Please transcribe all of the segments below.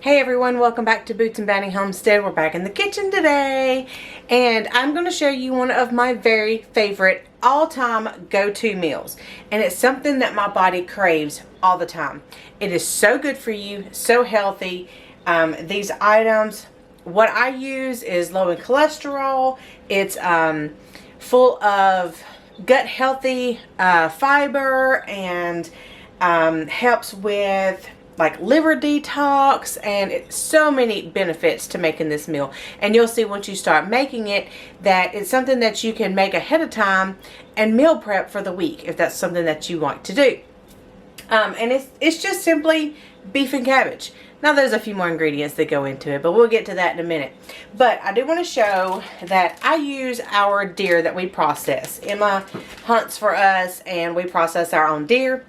Hey everyone, welcome back to Boots and Bounty Homestead. We're back in the kitchen today, and I'm going to show you one of my very favorite all-time go-to meals, and it's something that my body craves all the time. It is so good for you, so healthy. These items, what I use is low in cholesterol. It's full of gut healthy fiber, and helps with like liver detox, and it's so many benefits to making this meal. And you'll see once you start making it that it's something that you can make ahead of time and meal prep for the week if that's something that you want to do. And it's just simply beef and cabbage. Now there's a few more ingredients that go into it, but we'll get to that in a minute. But I do want to show that I use our deer that we process. Emma hunts for us and we process our own deer.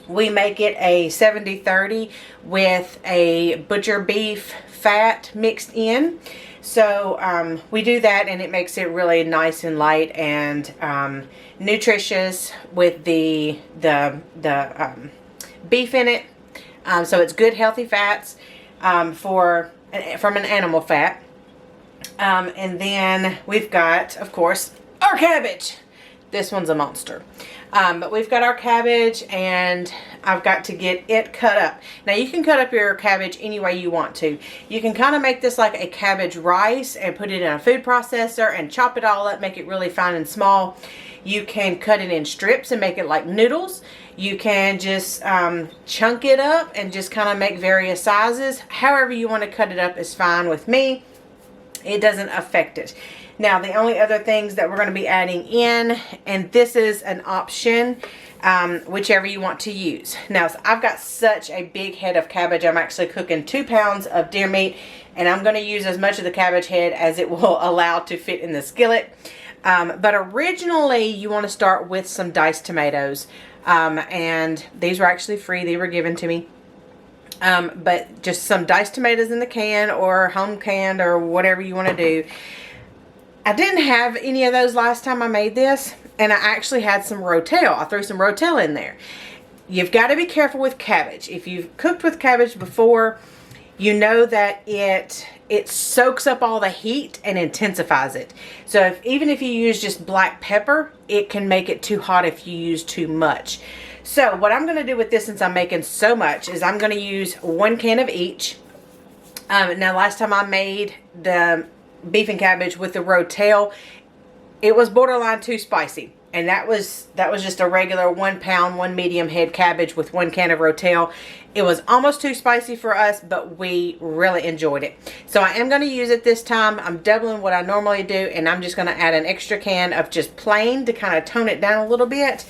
We make it a 70-30 with a butcher beef fat mixed in. So we do that, and it makes it really nice and light and nutritious with the beef in it. So it's good healthy fats from an animal fat. And then we've got, of course, our cabbage. This one's a monster. But we've got our cabbage, and I've got to get it cut up. Now you can cut up your cabbage any way you want to. You can kind of make this like a cabbage rice and put it in a food processor and chop it all up, make it really fine and small. You can cut it in strips and make it like noodles. You can just chunk it up and just kind of make various sizes. However you want to cut it up is fine with me. It doesn't affect it. Now, the only other things that we're going to be adding in, and this is an option, whichever you want to use. Now, I've got such a big head of cabbage. I'm actually cooking 2 pounds of deer meat, and I'm going to use as much of the cabbage head as it will allow to fit in the skillet. But originally, you want to start with some diced tomatoes, and these were actually free. They were given to me. But just some diced tomatoes in the can or home canned or whatever you want to do. I didn't have any of those last time I made this, and I actually had some rotel. I threw some rotel in there. You've got to be careful with cabbage. If you've cooked with cabbage before, you know that it soaks up all the heat and intensifies it. So even if you use just black pepper, it can make it too hot if you use too much. So what I'm going to do with this, since I'm making so much, is I'm going to use 1 can of each. Now last time I made the beef and cabbage with the rotel, it was borderline too spicy, and that was just a regular 1 pound 1 medium head cabbage with 1 can of rotel. It was almost too spicy for us, but we really enjoyed it. So I am going to use it this time. I'm doubling what I normally do, and I'm just going to add an extra can of just plain to kind of tone it down a little bit.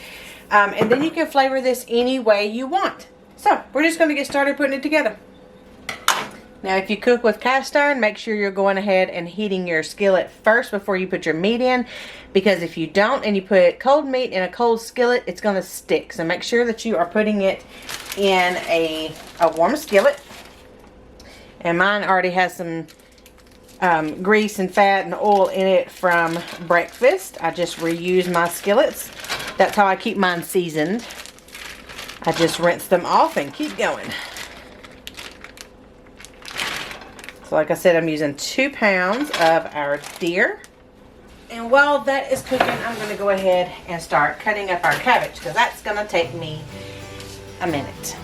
And then you can flavor this any way you want. So we're just going to get started putting it together. Now, if you cook with cast iron, make sure you're going ahead and heating your skillet first before you put your meat in, because if you don't and you put cold meat in a cold skillet, it's going to stick. So make sure that you are putting it in a warm skillet. And mine already has some grease and fat and oil in it from breakfast. I just reuse my skillets. That's how I keep mine seasoned. I just rinse them off and keep going. So like I said, I'm using 2 pounds of our deer. And while that is cooking, I'm going to go ahead and start cutting up our cabbage, because that's going to take me a minute.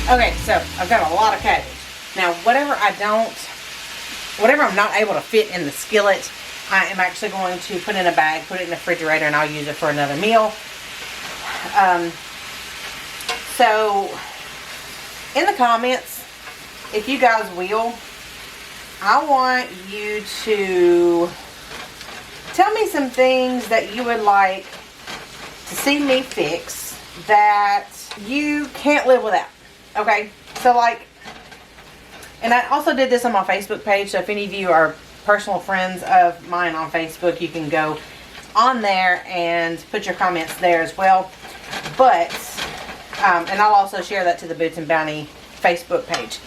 Okay, so I've got a lot of cabbage. Now, whatever I'm not able to fit in the skillet, I am actually going to put in a bag, put it in the refrigerator, and I'll use it for another meal. So in the comments, if you guys will, I want you to tell me some things that you would like to see me fix that you can't live without. Okay? So like, and I also did this on my Facebook page, so if any of you are personal friends of mine on Facebook, you can go on there and put your comments there as well. But, and I'll also share that to the Boots and Bounty Facebook page.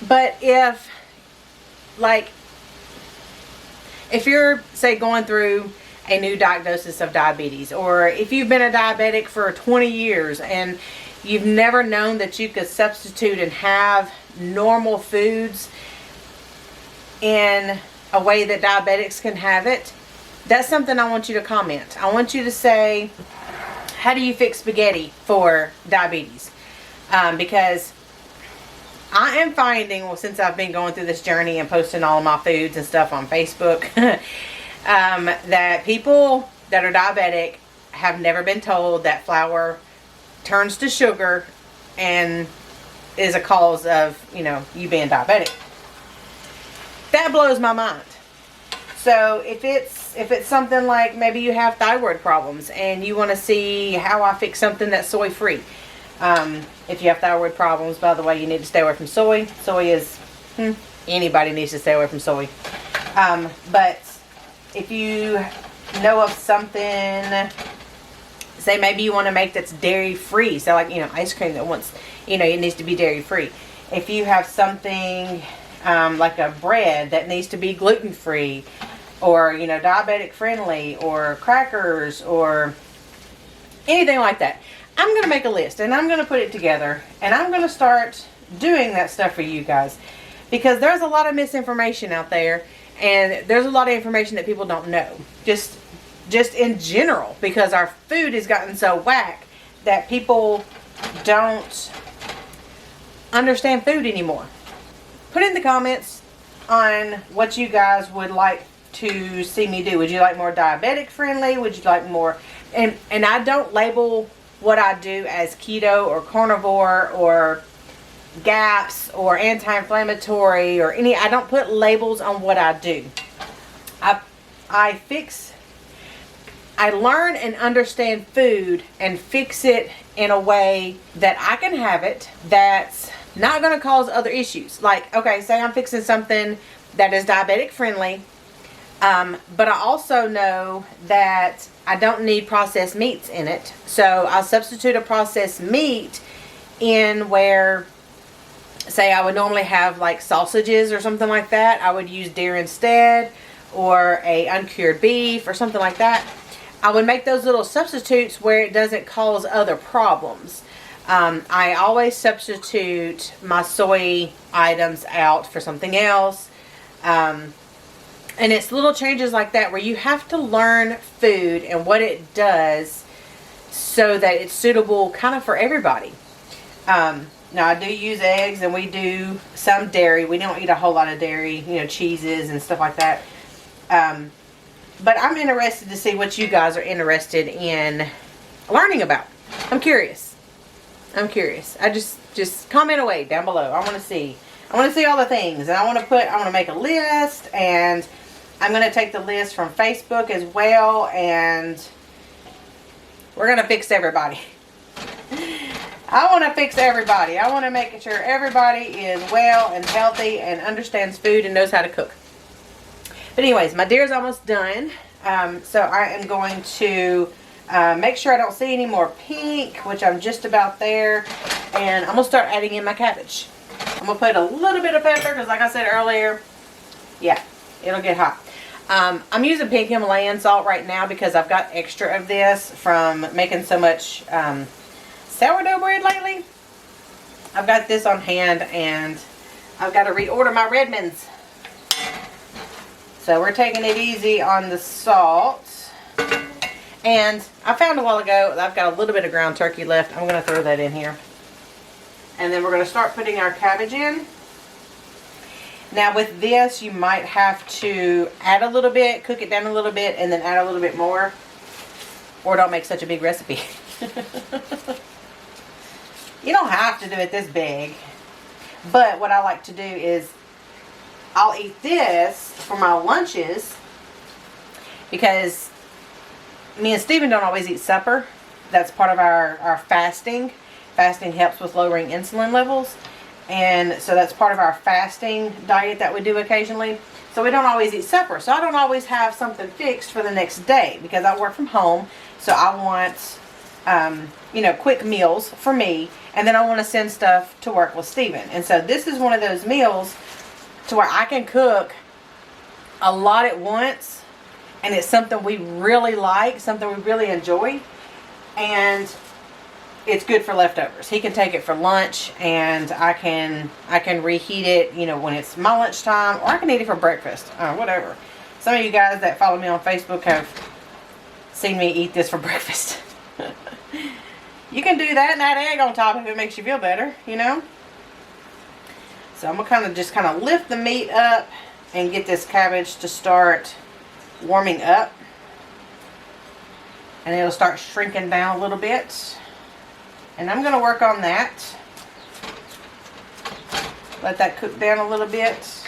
But if, like, if you're, say, going through a new diagnosis of diabetes, or if you've been a diabetic for 20 years and you've never known that you could substitute and have normal foods in a way that diabetics can have it, that's something I want you to comment. I want you to say, how do you fix spaghetti for diabetes? Because I am finding, well, since I've been going through this journey and posting all of my foods and stuff on Facebook, that people that are diabetic have never been told that flour turns to sugar and is a cause of, you know, you being diabetic. That blows my mind. So if it's something like maybe you have thyroid problems and you want to see how I fix something that's soy free. If you have thyroid problems, by the way, you need to stay away from soy. Soy is, anybody needs to stay away from soy. But if you know of something, say maybe you want to make that's dairy free. So like, you know, ice cream that wants, you know, it needs to be dairy free. If you have something like a bread that needs to be gluten free, or, you know, diabetic friendly, or crackers, or anything like that, I'm going to make a list and I'm going to put it together and I'm going to start doing that stuff for you guys, because there's a lot of misinformation out there and there's a lot of information that people don't know, just in general, because our food has gotten so whack that people don't understand food anymore. Put in the comments on what you guys would like to see me do. Would you like more diabetic friendly? Would you like more, and I don't label what I do as keto or carnivore or GAPS or anti-inflammatory or any, I don't put labels on what I do. I learn and understand food and fix it in a way that I can have it that's not going to cause other issues. Like, okay, say I'm fixing something that is diabetic friendly, but I also know that I don't need processed meats in it. So I'll substitute a processed meat in where, say I would normally have like sausages or something like that. I would use deer instead, or a uncured beef or something like that. I would make those little substitutes where it doesn't cause other problems. I always substitute my soy items out for something else. And it's little changes like that where you have to learn food and what it does so that it's suitable kind of for everybody. Now I do use eggs and we do some dairy. We don't eat a whole lot of dairy, you know, cheeses and stuff like that. But I'm interested to see what you guys are interested in learning about. I'm curious. I just comment away down below. I want to see all the things, and I want to make a list, and I'm going to take the list from Facebook as well, and we're going to fix everybody. I want to fix everybody. I want to make sure everybody is well and healthy and understands food and knows how to cook. But anyways, my deer is almost done. So I am going to make sure I don't see any more pink, which I'm just about there. And I'm going to start adding in my cabbage. I'm going to put a little bit of pepper because, like I said earlier, yeah, it'll get hot. I'm using pink Himalayan salt right now because I've got extra of this from making so much sourdough bread lately. I've got this on hand and I've got to reorder my Redmonds. So we're taking it easy on the salt. And I found a while ago that I've got a little bit of ground turkey left. I'm going to throw that in here. And then we're going to start putting our cabbage in. Now with this, you might have to add a little bit, cook it down a little bit, and then add a little bit more. Or don't make such a big recipe. You don't have to do it this big. But what I like to do is I'll eat this for my lunches because me and Steven don't always eat supper. That's part of our fasting. Fasting helps with lowering insulin levels. And so that's part of our fasting diet that we do occasionally. So we don't always eat supper. So I don't always have something fixed for the next day because I work from home. So I want, you know, quick meals for me. And then I want to send stuff to work with Steven. And so this is one of those meals to where I can cook a lot at once. And it's something we really like, something we really enjoy. And it's good for leftovers. He can take it for lunch, and I can reheat it, you know, when it's my lunchtime, or I can eat it for breakfast, whatever. Some of you guys that follow me on Facebook have seen me eat this for breakfast. You can do that and add egg on top if it makes you feel better, you know. So I'm gonna just kind of lift the meat up and get this cabbage to start warming up, and it'll start shrinking down a little bit. And I'm going to work on that. Let that cook down a little bit.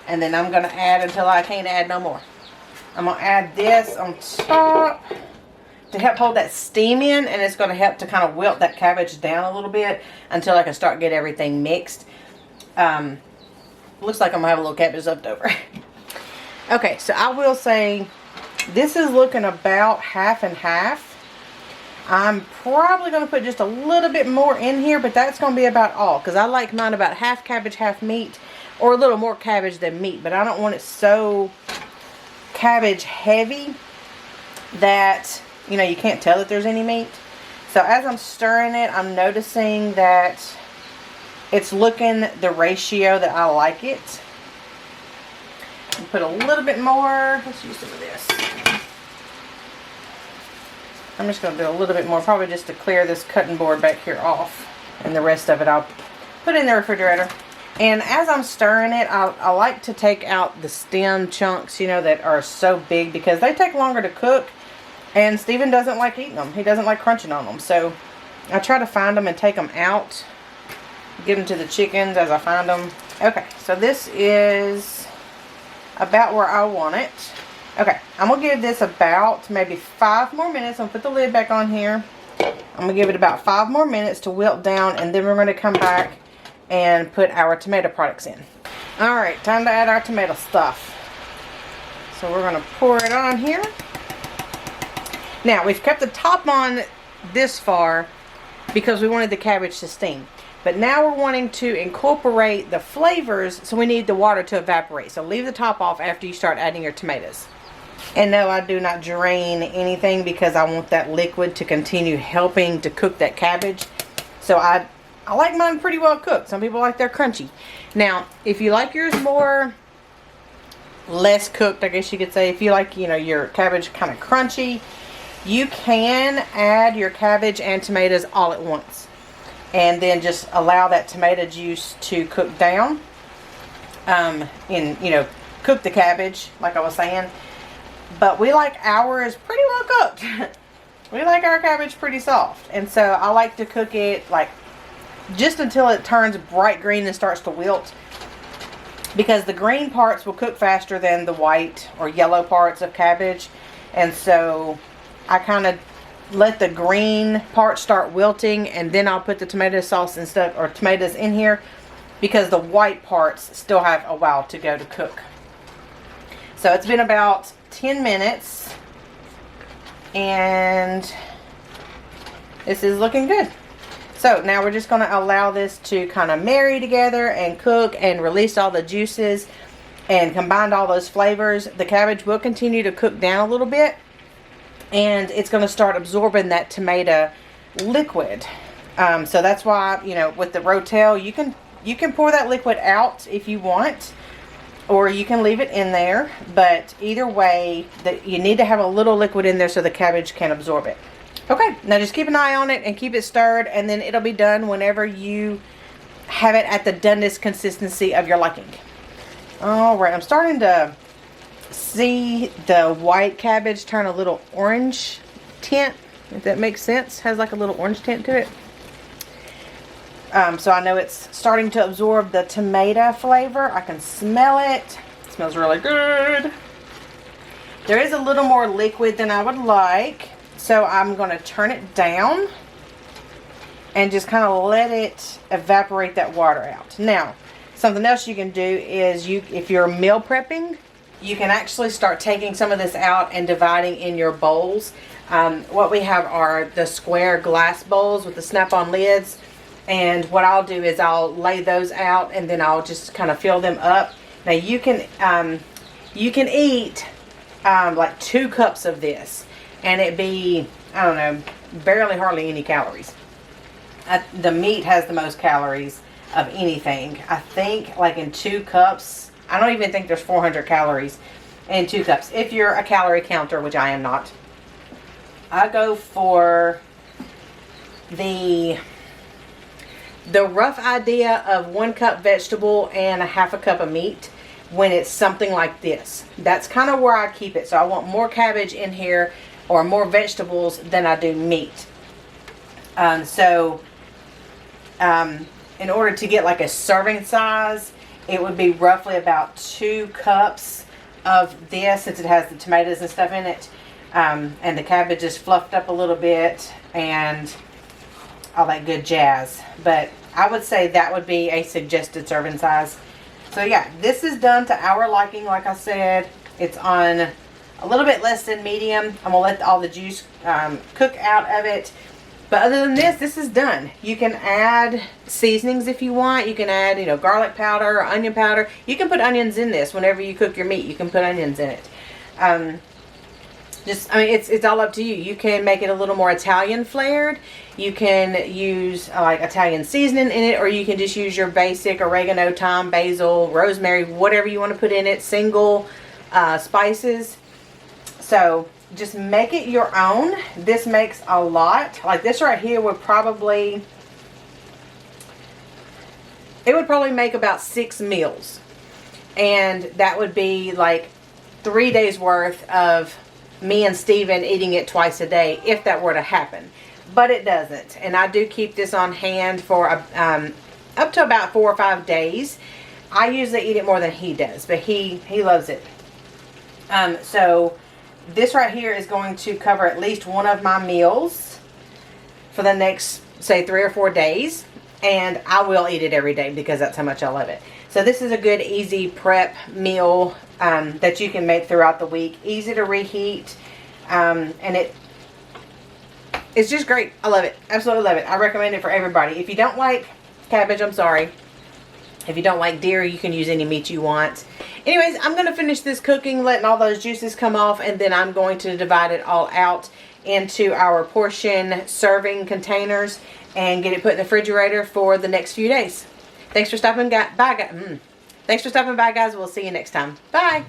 And then I'm going to add until I can't add no more. I'm going to add this on top to help hold that steam in. And it's going to help to kind of wilt that cabbage down a little bit until I can start get everything mixed. Looks like I'm going to have a little cabbage left over. Okay, so I will say this is looking about half and half. I'm probably going to put just a little bit more in here, but that's going to be about all. Because I like mine about half cabbage, half meat. Or a little more cabbage than meat. But I don't want it so cabbage heavy that, you know, you can't tell that there's any meat. So as I'm stirring it, I'm noticing that it's looking the ratio that I like it. Put a little bit more. Let's use some of this. I'm just going to do a little bit more, probably just to clear this cutting board back here off. And the rest of it I'll put in the refrigerator. And as I'm stirring it, I like to take out the stem chunks, you know, that are so big because they take longer to cook. And Steven doesn't like eating them. He doesn't like crunching on them. So I try to find them and take them out. Give them to the chickens as I find them. Okay, so this is about where I want it. Okay, I'm going to give this about maybe 5 more minutes. I'm going to put the lid back on here. I'm going to give it about 5 more minutes to wilt down, and then we're going to come back and put our tomato products in. Alright, time to add our tomato stuff. So we're going to pour it on here. Now, we've kept the top on this far because we wanted the cabbage to steam. But now we're wanting to incorporate the flavors, so we need the water to evaporate. So leave the top off after you start adding your tomatoes. And no, I do not drain anything because I want that liquid to continue helping to cook that cabbage. So I like mine pretty well cooked. Some people like their crunchy. Now, if you like yours more less cooked, I guess you could say, if you like, you know, your cabbage kind of crunchy, you can add your cabbage and tomatoes all at once. And then just allow that tomato juice to cook down. You know, cook the cabbage, like I was saying. But we like ours pretty well cooked. We like our cabbage pretty soft. And so I like to cook it like just until it turns bright green and starts to wilt. Because the green parts will cook faster than the white or yellow parts of cabbage. And so I kind of let the green part start wilting, and then I'll put the tomato sauce and stuff, or tomatoes in here, because the white parts still have a while to go to cook. So it's been about 10 minutes and this is looking good. So now we're just going to allow this to kind of marry together and cook and release all the juices and combine all those flavors. The cabbage will continue to cook down a little bit, and it's going to start absorbing that tomato liquid. So that's why, you know, with the rotel, you can pour that liquid out if you want, or you can leave it in there. But either way, you need to have a little liquid in there so the cabbage can absorb it. Okay, now just keep an eye on it and keep it stirred, and then it'll be done whenever you have it at the doneness consistency of your liking. Alright, I'm starting to see the white cabbage turn a little orange tint. if that makes sense. Has like a little orange tint to it. So I know it's starting to absorb the tomato flavor. I can smell it. It smells really good. There is a little more liquid than I would like, so I'm going to turn it down and just kind of let it evaporate that water out. Now, something else you can do is if you're meal prepping, you can actually start taking some of this out and dividing in your bowls. What we have are the square glass bowls with the snap-on lids. And what I'll do is I'll lay those out and then I'll just kind of fill them up. Now you can eat like 2 cups of this and it be, I don't know, barely hardly any calories. The meat has the most calories of anything. I think like in 2 cups, I don't even think there's 400 calories in 2 cups. If you're a calorie counter, which I am not. I go for the rough idea of 1 cup vegetable and a half a cup of meat when it's something like this. That's kind of where I keep it. So I want more cabbage in here or more vegetables than I do meat. In order to get like a serving size, it would be roughly about 2 cups of this, since it has the tomatoes and stuff in it. And the cabbage is fluffed up a little bit and all that good jazz. But I would say that would be a suggested serving size. So yeah, this is done to our liking. Like I said, it's on a little bit less than medium. I'm gonna let all the juice cook out of it. But other than this, this is done. You can add seasonings if you want. You can add, garlic powder or onion powder. You can put onions in this whenever you cook your meat. You can put onions in it. It's all up to you. You can make it a little more Italian flavored. You can use like Italian seasoning in it, or you can just use your basic oregano, thyme, basil, rosemary, whatever you want to put in it, single spices. So just make it your own. This makes a lot. Like this right here would probably make about 6 meals. And that would be like 3 days worth of me and Steven eating it twice a day if that were to happen. But it doesn't. And I do keep this on hand for up to about 4 or 5 days. I usually eat it more than he does, but he loves it. So this right here is going to cover at least one of my meals for the next, say, 3 or 4 days. And I will eat it every day because that's how much I love it. So this is a good, easy prep meal that you can make throughout the week. Easy to reheat. And it's just great. I love it. Absolutely love it. I recommend it for everybody. If you don't like cabbage, I'm sorry. If you don't like deer, you can use any meat you want. Anyways, I'm going to finish this cooking, letting all those juices come off, and then I'm going to divide it all out into our portion serving containers and get it put in the refrigerator for the next few days. Thanks for stopping by. Thanks for stopping by, guys. We'll see you next time. Bye.